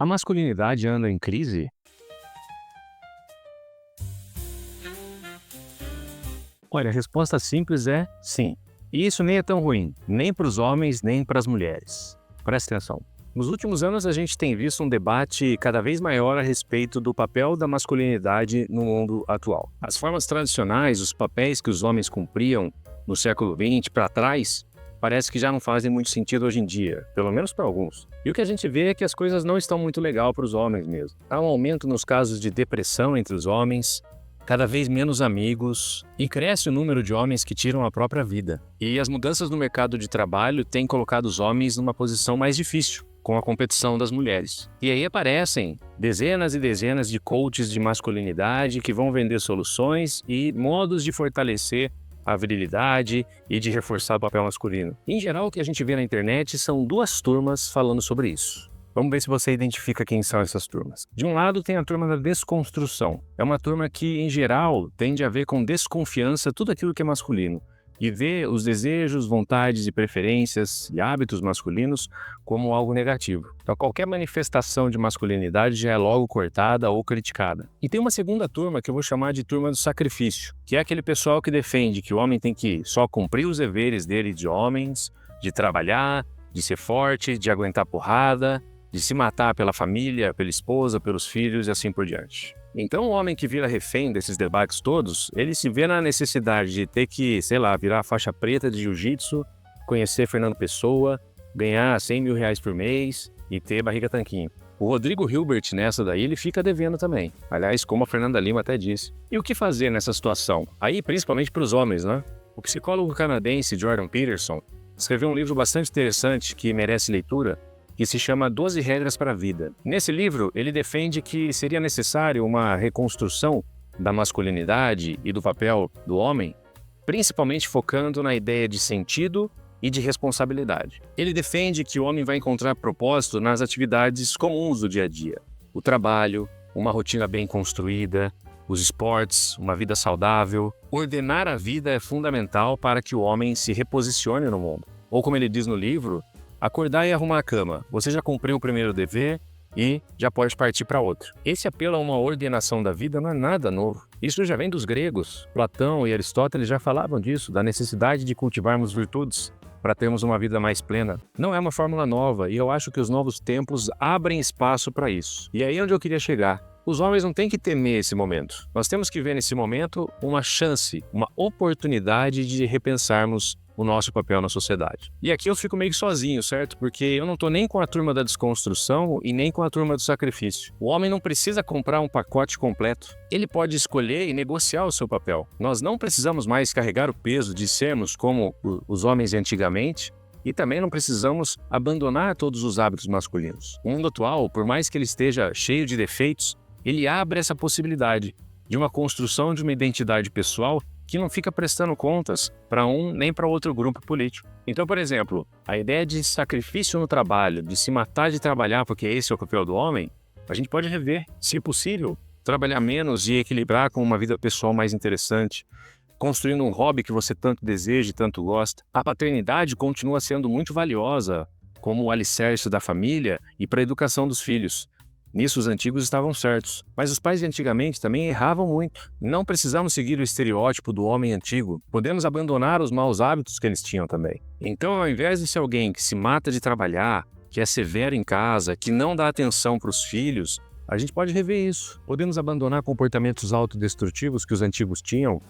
A masculinidade anda em crise? Olha, a resposta simples é sim. E isso nem é tão ruim, nem para os homens, nem para as mulheres. Presta atenção. Nos últimos anos, a gente tem visto um debate cada vez maior a respeito do papel da masculinidade no mundo atual. As formas tradicionais, os papéis que os homens cumpriam no século XX para trás, parece que já não fazem muito sentido hoje em dia, pelo menos para alguns. E o que a gente vê é que as coisas não estão muito legal para os homens mesmo. Há um aumento nos casos de depressão entre os homens, cada vez menos amigos, e cresce o número de homens que tiram a própria vida. E as mudanças no mercado de trabalho têm colocado os homens numa posição mais difícil, com a competição das mulheres. E aí aparecem dezenas e dezenas de coaches de masculinidade que vão vender soluções e modos de fortalecer a virilidade e de reforçar o papel masculino. Em geral, o que a gente vê na internet são duas turmas falando sobre isso. Vamos ver se você identifica quem são essas turmas. De um lado tem a turma da desconstrução. É uma turma que, em geral, tende a ver com desconfiança tudo aquilo que é masculino e vê os desejos, vontades e preferências e hábitos masculinos como algo negativo. Então, qualquer manifestação de masculinidade já é logo cortada ou criticada. E tem uma segunda turma que eu vou chamar de turma do sacrifício, que é aquele pessoal que defende que o homem tem que só cumprir os deveres dele de homens, de trabalhar, de ser forte, de aguentar porrada, de se matar pela família, pela esposa, pelos filhos e assim por diante. Então o homem que vira refém desses debates todos, ele se vê na necessidade de ter que, virar faixa preta de jiu-jitsu, conhecer Fernando Pessoa, ganhar 100 mil reais por mês e ter barriga tanquinho. O Rodrigo Hilbert nessa daí, ele fica devendo também. Aliás, como a Fernanda Lima até disse. E o que fazer nessa situação? Aí, principalmente para os homens, né? O psicólogo canadense Jordan Peterson escreveu um livro bastante interessante que merece leitura, que se chama 12 Regras para a Vida. Nesse livro, ele defende que seria necessário uma reconstrução da masculinidade e do papel do homem, principalmente focando na ideia de sentido e de responsabilidade. Ele defende que o homem vai encontrar propósito nas atividades comuns do dia a dia. O trabalho, uma rotina bem construída, os esportes, uma vida saudável. Ordenar a vida é fundamental para que o homem se reposicione no mundo. Ou como ele diz no livro, acordar e arrumar a cama. Você já cumpriu o primeiro dever e já pode partir para outro. Esse apelo a uma ordenação da vida não é nada novo. Isso já vem dos gregos. Platão e Aristóteles já falavam disso, da necessidade de cultivarmos virtudes para termos uma vida mais plena. Não é uma fórmula nova e eu acho que os novos tempos abrem espaço para isso. E aí é onde eu queria chegar. Os homens não têm que temer esse momento. Nós temos que ver nesse momento uma chance, uma oportunidade de repensarmos o nosso papel na sociedade. E aqui eu fico meio que sozinho, certo? Porque eu não tô nem com a turma da desconstrução e nem com a turma do sacrifício. O homem não precisa comprar um pacote completo. Ele pode escolher e negociar o seu papel. Nós não precisamos mais carregar o peso de sermos como os homens de antigamente e também não precisamos abandonar todos os hábitos masculinos. O mundo atual, por mais que ele esteja cheio de defeitos, ele abre essa possibilidade de uma construção de uma identidade pessoal que não fica prestando contas para um nem para outro grupo político. Então, por exemplo, a ideia de sacrifício no trabalho, de se matar de trabalhar porque esse é o papel do homem, a gente pode rever, se possível, trabalhar menos e equilibrar com uma vida pessoal mais interessante, construindo um hobby que você tanto deseja e tanto gosta. A paternidade continua sendo muito valiosa como o alicerce da família e para a educação dos filhos. Nisso os antigos estavam certos, mas os pais de antigamente também erravam muito. Não precisamos seguir o estereótipo do homem antigo, podemos abandonar os maus hábitos que eles tinham também. Então, ao invés de ser alguém que se mata de trabalhar, que é severo em casa, que não dá atenção para os filhos, a gente pode rever isso. Podemos abandonar comportamentos autodestrutivos que os antigos tinham,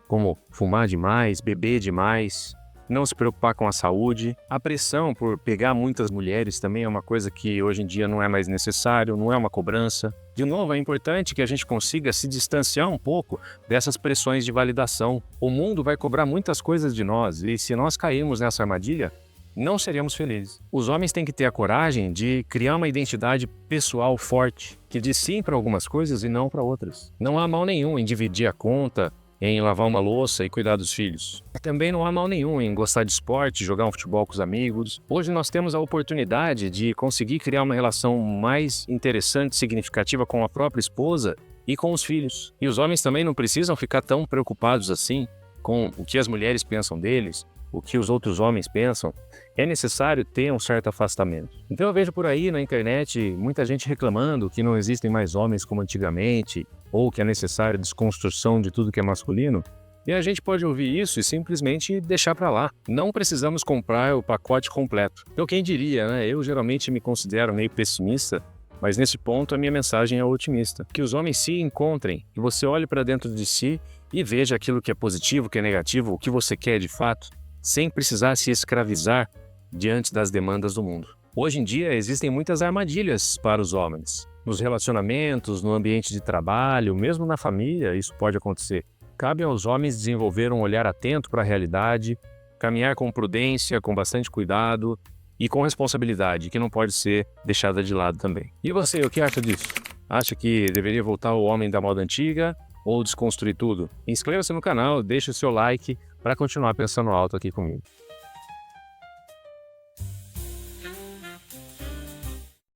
como fumar demais, beber demais, não se preocupar com a saúde. A pressão por pegar muitas mulheres também é uma coisa que hoje em dia não é mais necessário, não é uma cobrança. De novo, é importante que a gente consiga se distanciar um pouco dessas pressões de validação. O mundo vai cobrar muitas coisas de nós e se nós cairmos nessa armadilha, não seremos felizes. Os homens têm que ter a coragem de criar uma identidade pessoal forte, que diz sim para algumas coisas e não para outras. Não há mal nenhum em dividir a conta, em lavar uma louça e cuidar dos filhos. Também não há mal nenhum em gostar de esporte, jogar um futebol com os amigos. Hoje nós temos a oportunidade de conseguir criar uma relação mais interessante e significativa com a própria esposa e com os filhos. E os homens também não precisam ficar tão preocupados assim com o que as mulheres pensam deles, o que os outros homens pensam. é necessário ter um certo afastamento. Então eu vejo por aí na internet muita gente reclamando que não existem mais homens como antigamente, ou que é necessário desconstrução de tudo que é masculino. E a gente pode ouvir isso e simplesmente deixar para lá. Não precisamos comprar o pacote completo. Então quem diria, né? Eu geralmente me considero meio pessimista, mas nesse ponto a minha mensagem é otimista. Que os homens se encontrem, que você olhe para dentro de si e veja aquilo que é positivo, o que é negativo, o que você quer de fato, sem precisar se escravizar diante das demandas do mundo. Hoje em dia existem muitas armadilhas para os homens. Nos relacionamentos, no ambiente de trabalho, mesmo na família, isso pode acontecer. Cabe aos homens desenvolver um olhar atento para a realidade, caminhar com prudência, com bastante cuidado e com responsabilidade, que não pode ser deixada de lado também. E você, o que acha disso? Acha que deveria voltar o homem da moda antiga ou desconstruir tudo? Inscreva-se no canal, deixe o seu like para continuar pensando alto aqui comigo.